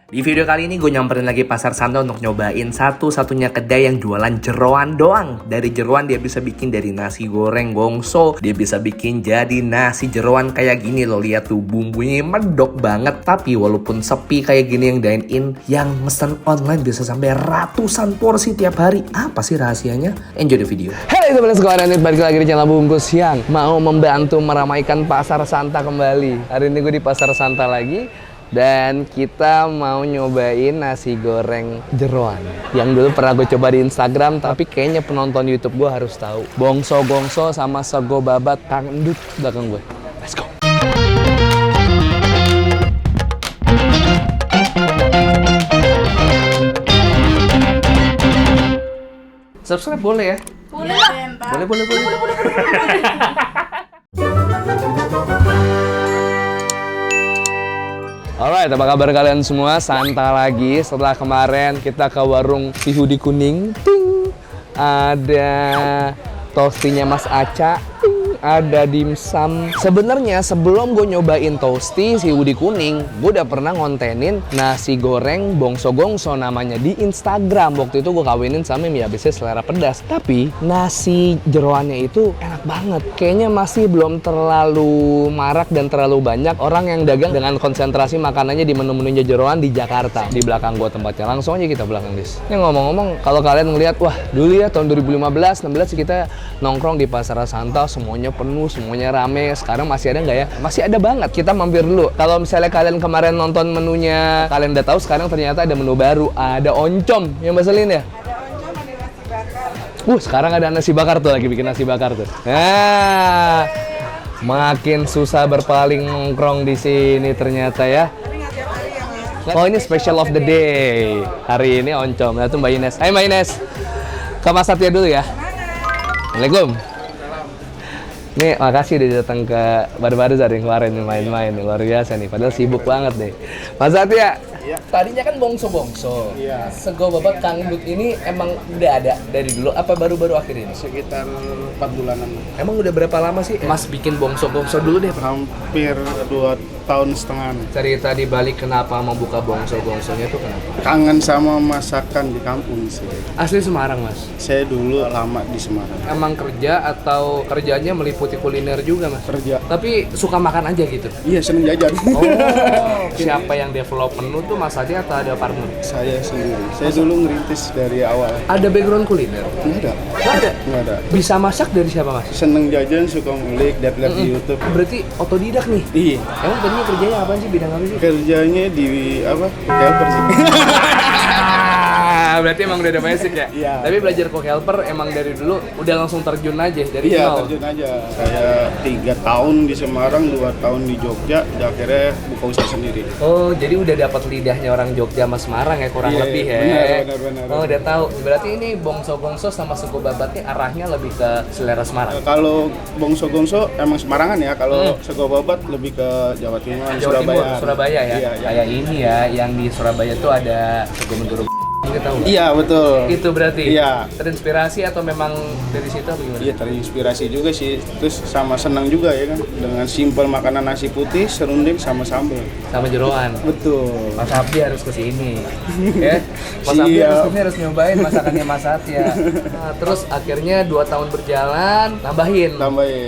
Di video kali ini gue nyamperin lagi Pasar Santa untuk nyobain satu-satunya kedai yang jualan jeroan doang. Dari jeroan dia bisa bikin dari nasi goreng gongso, dia bisa bikin jadi nasi jeroan kayak gini loh. Lihat tuh bumbunya medok banget. Tapi walaupun sepi kayak gini yang dine in, yang mesen online bisa sampai ratusan porsi tiap hari. Apa sih rahasianya? Enjoy the video. Halo teman-teman sekalian, balik lagi di channel Bungkus yang mau membantu meramaikan Pasar Santa kembali. Hari ini gue di Pasar Santa lagi. Dan kita mau nyobain nasi goreng jeroan yang dulu pernah gue coba di Instagram, tapi kayaknya penonton YouTube gue harus tahu. Bongso-gongso sama sego babat Kang Endut belakang gue. Let's go. Subscribe boleh ya? Boleh. Boleh. Alright, apa kabar kalian semua? Santa lagi setelah kemarin kita ke warung si Hudi Kuning. Ting. Ada tostinya Mas Aca. Ting. Ada dimsum. Sebenarnya sebelum gue nyobain tosti si Hudi Kuning, gue udah pernah ngontenin nasi goreng bongso-gongso namanya di Instagram. Waktu itu gue kawinin sama mie habisnya selera pedas. Tapi nasi jeroannya itu enak banget. Kayaknya masih belum terlalu marak dan terlalu banyak orang yang dagang dengan konsentrasi makanannya di menu-menunya jeroan di Jakarta. Di belakang gue tempatnya. Langsung aja kita belakang dis. Ini ngomong-ngomong, kalau kalian ngeliat, wah dulu ya tahun 2015-16 kita nongkrong di Pasar Santa, semuanya penuh, semuanya rame. Sekarang masih ada nggak ya? Masih ada banget. Kita mampir dulu. Kalau misalnya kalian kemarin nonton menunya, kalian udah tahu sekarang ternyata ada menu baru. Ada oncom yang Baselin ya? Sekarang ada nasi bakar tuh, lagi bikin nasi bakar tuh. Nah, makin susah berpaling nongkrong di sini ternyata ya. Oh, ini special of the day. Hari ini oncom. Nah, tuh Mbak Ines. Hai Mbak Ines. Ke Mas Satya dulu ya. Assalamualaikum. Nih, makasih udah datang ke baru-baru dari kemarin main-main. Luar biasa nih, padahal sibuk banget nih. Mas Satya, tadinya kan bongso-bongso. Iya. Sego babat Kang Endut ini emang udah ada dari dulu apa baru-baru akhir ini? Sekitar 4 bulanan. Emang udah berapa lama sih Mas bikin bongso-bongso dulu deh? Hampir 2 tahun setengah. Cerita di balik kenapa membuka bongso-bongsonya tuh kenapa? Kangen sama masakan di kampung sih. Asli Semarang, Mas. Saya dulu lama di Semarang. Emang kerja atau kerjanya meliputi kuliner juga, Mas? Kerja. Tapi suka makan aja gitu? Iya, seneng jajan. Oh, siapa yang develop menu tuh Mas Adi atau ada partner? Saya sendiri. Saya dulu ngerintis dari awal. Ada background kuliner? Nggak ada. Nggak ada? Nggak ada. Bisa masak dari siapa, Mas? Seneng jajan, suka ngulik, lihat-lihat di YouTube. Berarti otodidak nih? Iya. Emang tadinya kerjanya apa sih? Bidang apa sih? Kerjanya di helper sih. Berarti emang udah ada basic ya? Iya. Tapi belajar cook helper emang dari dulu udah langsung terjun aja dari Iya, nol? terjun aja. Saya 3 tahun di Semarang, 2 tahun di Jogja, dan akhirnya buka usaha sendiri. Oh, jadi udah dapat lidahnya orang Jogja sama Semarang ya kurang Iya, lebih ya? benar. Oh, udah tahu. Berarti ini bongso-bongso sama sego babatnya arahnya lebih ke selera Semarang? Kalau bongso-gongso emang Semarangan ya, kalau sego babat lebih ke Jawa Timur, Jawa Timur, Surabaya ya? Iya. Kayak ini ya, yang di Surabaya tuh ada sego menduru kita tahu nggak? Iya, betul. Itu berarti? Iya. Terinspirasi atau memang dari situ apa gimana? Iya, terinspirasi juga sih. Terus sama senang juga ya kan, dengan simpel makanan nasi putih, serunding sama sambal. Sama jeroan? Betul. Mas Abdi harus kesini, ya. Mas Abdi harus nyobain masakannya Mas Satya. Nah, terus akhirnya 2 tahun berjalan, tambahin.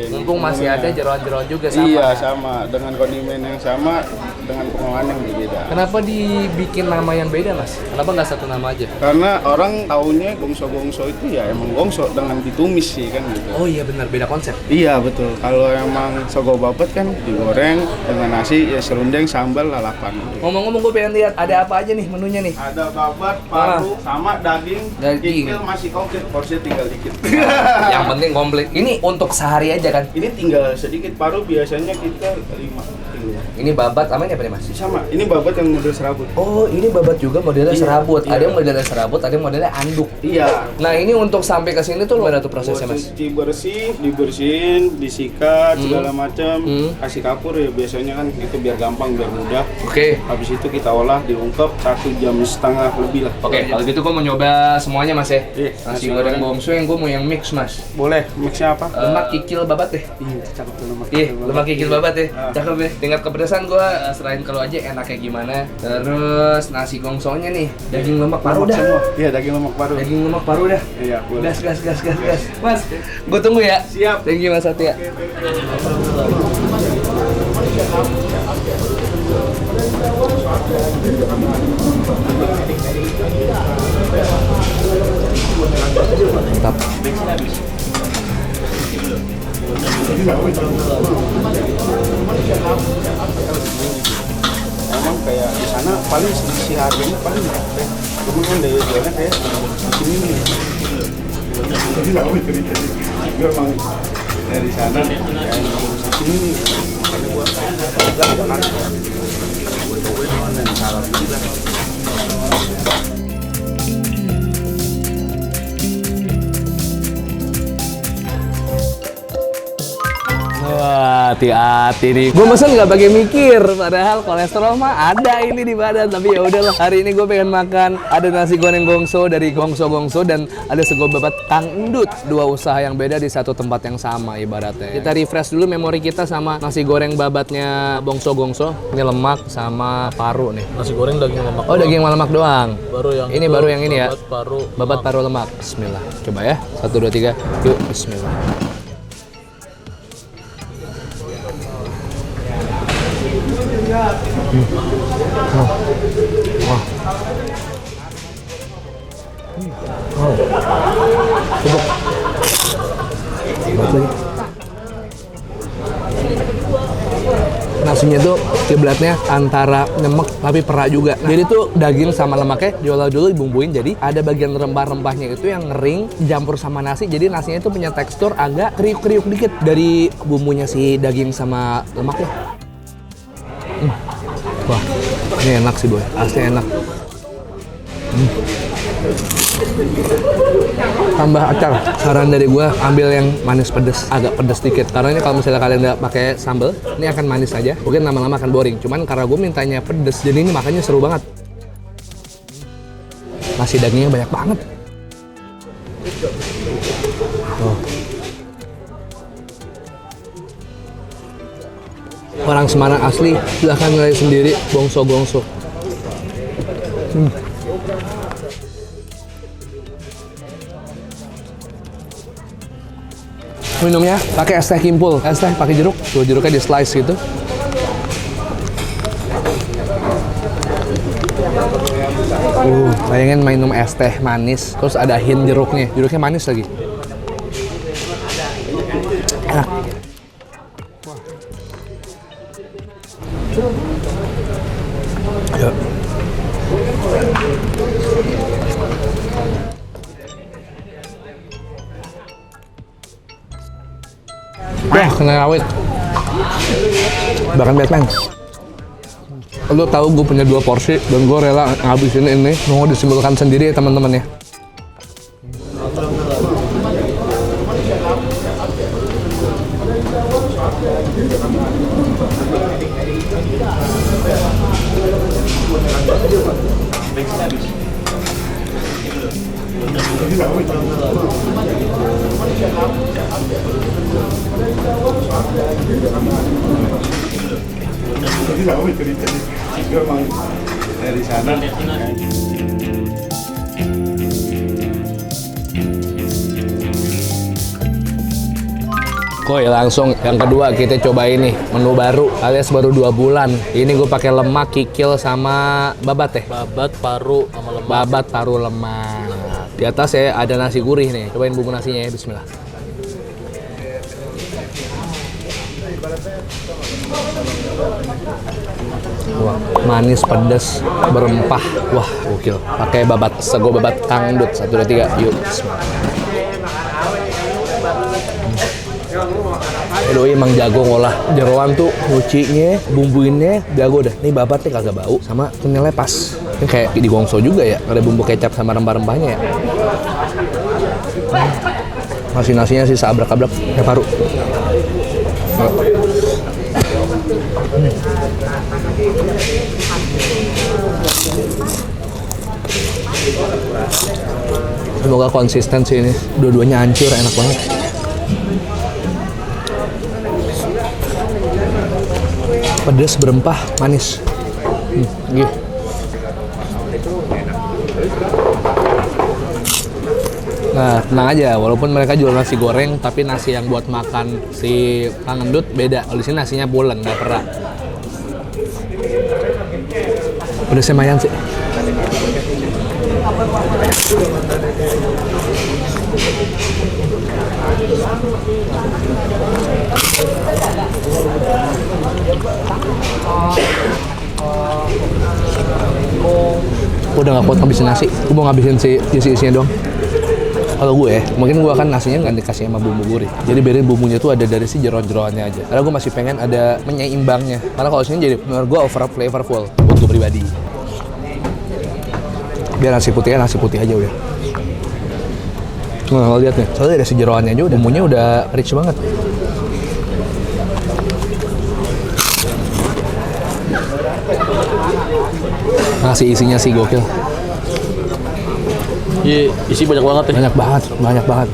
Mumpung masih ada jeroan-jeroan juga sama. Iya, sama. Dengan kondimen yang sama, dengan pengolahan yang berbeda. Kenapa dibikin nama yang beda, Mas? Kenapa nggak satu nama aja? Karena orang taunya gongso-gongso itu ya emang gongso dengan ditumis sih kan gitu. Oh iya benar, beda konsep. Iya betul. Kalau emang sego babat kan digoreng dengan nasi ya serundeng sambal lalapan. Ngomong-ngomong gue pengen lihat ada apa aja nih menunya nih. Ada babat, paru, sama daging. Daging. Kikil masih komplit, porsinya tinggal dikit. Yang penting komplit. Ini untuk sehari aja kan? Ini tinggal sedikit, paru biasanya kita 5 kilo. Ini babat, apa ini Mas? Sama, ini babat yang model serabut. Oh, ini babat juga modelnya Iya, serabut. iya. Ada yang modelnya serabut, ada yang modelnya anduk. Iya. Nah, ini untuk sampai ke sini tuh gimana tuh prosesnya, Buat Mas? cuci bersih, dibersihin, disikat segala macam, kasih kapur ya biasanya kan itu biar gampang, biar mudah. Oke. Habis itu kita olah, diungkep 1,5 jam lebih lah. Oke, kalau gitu gue mau nyoba semuanya Mas ya. Iya, Nasi goreng bongso yang gue mau yang mix Mas. Boleh, mixnya apa? Lemak kikil babat deh. Iya, cakep tuh lemak. Iya, lemak kikil babat deh. Cakep deh. Tingkat Biar kepedesan gue serahin kalau aja enaknya gimana. Terus nasi gongsonya nih, daging lemak paru dah. Iya, daging lemak paru. Daging lemak paru dah. Iya, boleh. Gas. Mas, gue tunggu ya. Siap. Thank you Mas Satya. Mantap. Emang kayak di sana paling si harganya paling murah deh. Cuma kan dari jualnya kayak di sini nih. Gue emang dari sana kayak di sini nih. Karena gue enggak makan. Gue cobain dan salah juga. Wah, hati-hati nih. Gue mesen nggak pakai mikir, padahal kolesterol mah ada ini di badan. Tapi ya udahlah. Hari ini gue pengen makan ada nasi goreng gongso dari Gongso dan ada sego babat Kang Endut. Dua usaha yang beda di satu tempat yang sama ibaratnya. Kita refresh dulu memori kita sama nasi goreng babatnya Gongso. Ini lemak sama paru nih. Nasi goreng daging lemak. Oh, daging lemak doang. Baru yang Ini itu, baru yang ini ya. babat Babat paru lemak. Bismillah. Coba ya. 1 2 3. Yuk, bismillah. Nasinya tuh kiblatnya antara nyemek tapi perak juga. Jadi tuh daging sama lemaknya diolah dulu dibumbuin, jadi ada bagian rempah-rempahnya itu yang ngering campur sama nasi. Jadi nasinya itu punya tekstur agak kriuk-kriuk dikit dari bumbunya si daging sama lemaknya. Wah, ini enak sih boy, asli enak. Tambah acar. Saran dari gua ambil yang manis pedes, agak pedes dikit. Karena ini kalau misalnya kalian nggak pakai sambal, ini akan manis aja. Mungkin lama-lama akan boring. Cuman karena gue mintanya pedes, jadi ini makanya seru banget. Nasi dagingnya banyak banget. Oh. Orang Semarang asli, silahkan nilai sendiri Gongso. Minumnya pakai es teh Kimpul, es teh pakai jeruk, tuh jeruknya di slice gitu. Bayangin minum es teh manis, terus ada hint jeruknya manis lagi. Enak. Ya. Wah, kena rawit. Bahkan Batman. Lo tahu gue punya 2 porsi dan gue rela ngabisin ini. Mau disimpulkan sendiri ya teman-teman ya. Gue emang dari sana. Koi langsung yang kedua kita coba ini menu baru alias baru 2 bulan. Ini gue pakai lemak, kikil sama babat ya. Babat paru sama lemak. Babat paru lemak. Di atas ya ada nasi gurih nih. Cobain bumbu nasinya ya, bismillah. Wah, manis, pedas, berempah. Wah, gokil. Pakai babat, sego babat Kang Endut. 1 2 3. Yuk, bismillah. Aduh, emang jago ngolah jeroan tuh, nyucinya, bumbuinnya jago dah. Nih babatnya kagak bau, sama kenyalnya pas. Ini kayak di Gongso juga ya, ada bumbu kecap sama rempah-rempahnya ya. Nasinya sih seabrak-abrak kayak paru. Semoga konsisten sih ini. Dua-duanya hancur, enak banget. Pedas, berempah, manis. Gitu. Nah, tenang aja, walaupun mereka jual nasi goreng, tapi nasi yang buat makan si Kang Endut beda. Kalau di sini nasinya pulen, nggak perak. Pedasnya lumayan sih. Gue udah gak kuat ngabisin nasi. Gue mau ngabisin si isi-isinya doang. Kalau gue, mungkin gue kan nasinya nggak dikasih sama bumbu gurih. Jadi biarin bumbunya tuh ada dari si jeroan-jeroannya aja. Karena gue masih pengen ada menyeimbangnya. Karena kalau sini jadi menurut gue over flavorful buat gue pribadi. Biar nasi putihnya nasi putih aja udah. Nah, kalau lihat nih, soalnya ada si jeroannya aja, bumbunya udah rich banget. Nasi isinya sih gokil. Iya, isi banyak banget ya. Banyak banget, banyak banget.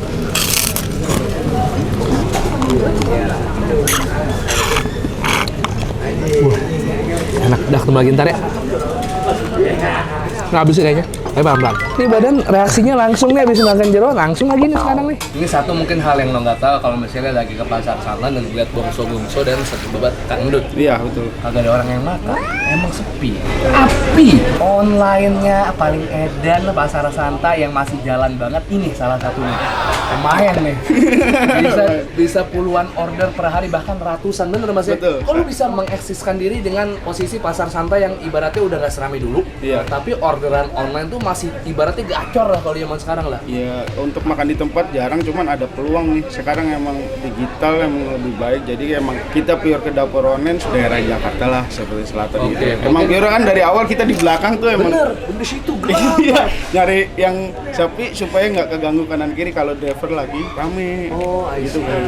Enak, dah kembali lagi ntar ya. Nggak habis sih kayaknya. Ayo pelan-pelan. Nih badan reaksinya langsung nih habis makan jeroan, langsung lagi nih sekarang nih. Ini satu mungkin hal yang lo nggak tahu kalau misalnya lagi ke pasar sana dan lihat bongso-bongso dan sekebebat Kang Endut. Iya, betul. Kagak ada orang yang makan, emang sepi. Tapi online-nya paling edan pasar Santa yang masih jalan banget ini salah satunya. Lumayan nih. bisa puluhan order per hari bahkan ratusan, bener Mas ya? Betul. Kok lu bisa mengeksiskan diri dengan posisi pasar Santa yang ibaratnya udah gak seramai dulu, Iya. tapi orderan online tuh masih ibaratnya gacor lah kalau zaman sekarang lah. Ya, untuk makan di tempat jarang, cuman ada peluang nih. Sekarang emang digital emang lebih baik, jadi emang kita pure ke dapur online daerah Jakarta lah, seperti selatan Oke, gitu. oke. Emang pure kan dari awal kita di belakang tuh emang. Bener di situ gelap. Iya, nyari yang sepi supaya nggak keganggu kanan kiri kalau driver lagi rame. Oh, I gitu see. kan.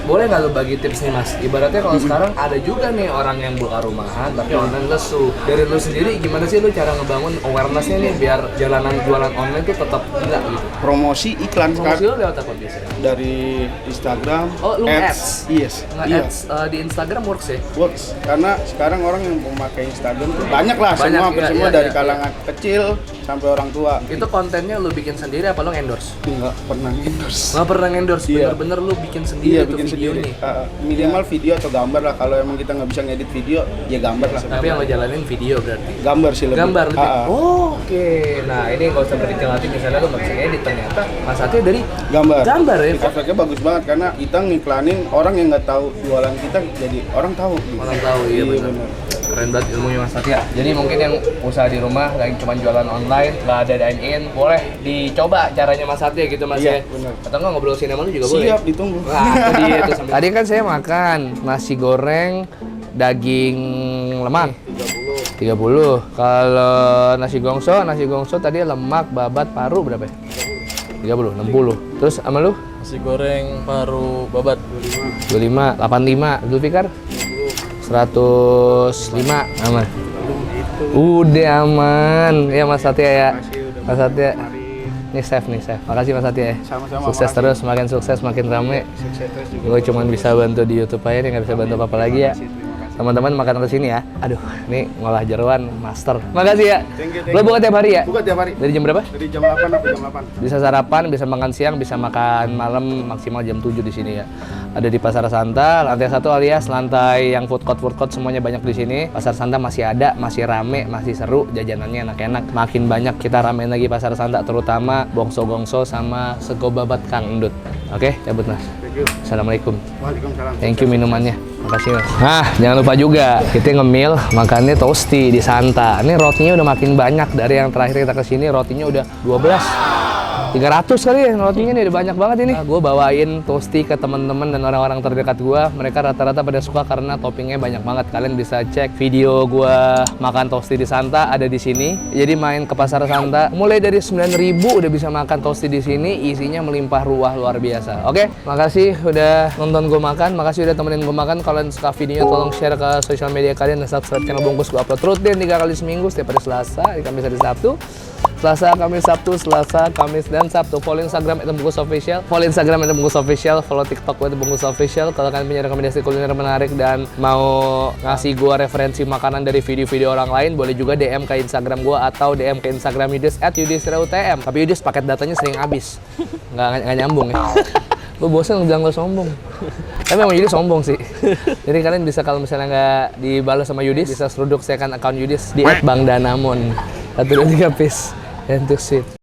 Boleh nggak lo bagi tips nih Mas? Ibaratnya kalau sekarang ada juga nih orang yang buka rumahan tapi online lesu. Dari lo sendiri gimana sih lo cara ngebangun awareness-nya nih biar jalanan jualan online tuh tetap gila gitu? Promosi iklan Promosi sekarang lo lewat apa biasanya? dari Instagram. Oh, lu ads? Yes. Nge-ads di Instagram works ya? Works, karena sekarang orang yang memakai Instagram tuh banyak lah, Banyak, semua iya, dari iya. kalangan kecil sampai orang tua. Itu kontennya lo bikin sendiri apa lo endorse? Nggak pernah endorse. Nggak pernah endorse, Iya. bener-bener lo bikin sendiri Iya, tuh bikin video sendiri. nih. Minimal video atau gambar lah. Kalau emang kita nggak bisa ngedit video, ya gambar lah. Tapi yang lo jalanin video berarti? Gambar sih lebih. Gambar lebih. Ah, ah. Oh, oke. Nah, ini nggak usah berkecil hati misalnya lo nggak bisa ngedit, ternyata Mas Ati dari Gambar. Gambar ya? Efeknya bagus banget karena kita ngiklanin orang yang nggak tahu jualan kita, jadi orang tahu. Gitu. Orang tahu, iya benar. Keren banget ilmunya Mas Satya. Jadi mungkin yang usaha di rumah lagi cuma jualan online, nggak ada dine in, boleh dicoba caranya Mas Satya gitu Mas Iya, ya. benar. Atau nggak ngobrol sinema lu juga boleh. Siap, ditunggu. Nah, itu dia itu sambil. Tadi kan saya makan nasi goreng daging lemak 30. Kalau nasi gongso tadi lemak, babat, paru berapa ya? 30, 60. Terus sama lu? Nasi goreng paru babat 25, 85. Zulfikar? 105 aman. Udah aman. Ya Mas Satya ya. Mas Satya. Nih chef. Makasih Mas Satya ya. Sama-sama, Sukses makasih. terus, makin sukses, makin rame. Sukses terus juga. Gue cuma bisa bantu di YouTube aja nih, nggak bisa bantu apa-apa lagi ya. Teman-teman makan ke sini ya. Aduh, ini ngolah jeroan master. Makasih ya. Thank you. Lo buka tiap hari ya? Buka tiap hari. Dari jam berapa? Dari jam 8 sampai jam 8. Bisa sarapan, bisa makan siang, bisa makan malam maksimal jam 7 di sini ya. Ada di Pasar Santa, lantai 1 alias lantai yang food court semuanya banyak di sini. Pasar Santa masih ada, masih rame, masih seru, jajanannya enak-enak. Makin banyak kita ramein lagi Pasar Santa, terutama bongso-bongso sama sego babat Kang Endut. Oke, cabut Mas. Thank you. Assalamualaikum. Waalaikumsalam. Thank you minumannya. Makasih Mas. Nah, jangan lupa juga kita ngemil makannya tosti di Santa. Ini rotinya udah makin banyak dari yang terakhir kita kesini, rotinya udah 12. 300 kali ya rotinya nih, udah banyak banget ini. Nah, gue bawain tosti ke teman-teman dan orang-orang terdekat gue. Mereka rata-rata pada suka karena toppingnya banyak banget. Kalian bisa cek video gue makan tosti di Santa ada di sini. Jadi main ke Pasar Santa, mulai dari 9.000 udah bisa makan tosti di sini. Isinya melimpah ruah luar biasa. Oke, makasih udah nonton gue makan. Makasih udah temenin gue makan. Kalau kalian suka videonya tolong share ke sosial media kalian dan subscribe channel Bungkus. Gue upload rutin 3 kali seminggu, setiap hari Selasa, di Kamis, hari Sabtu. Selasa, Kamis, Sabtu, Selasa, Kamis, dan Sabtu. Follow Instagram @bungkusofficial. Follow Instagram @bungkusofficial. Follow TikTok @bungkusofficial. Kalau kalian punya rekomendasi kuliner menarik dan mau ngasih gua referensi makanan dari video-video orang lain, boleh juga DM ke Instagram gua atau DM ke Instagram Yudis @yudisrautm. Tapi Yudis paket datanya sering habis. Nggak nyambung ya. Gue bosan bilang gue sombong. Tapi emang Yudis sombong sih. Jadi kalian bisa kalau misalnya nggak dibalas sama Yudis, bisa seruduk second account Yudis di @bangdanamon. 1, 2, 3 piece. And to sit.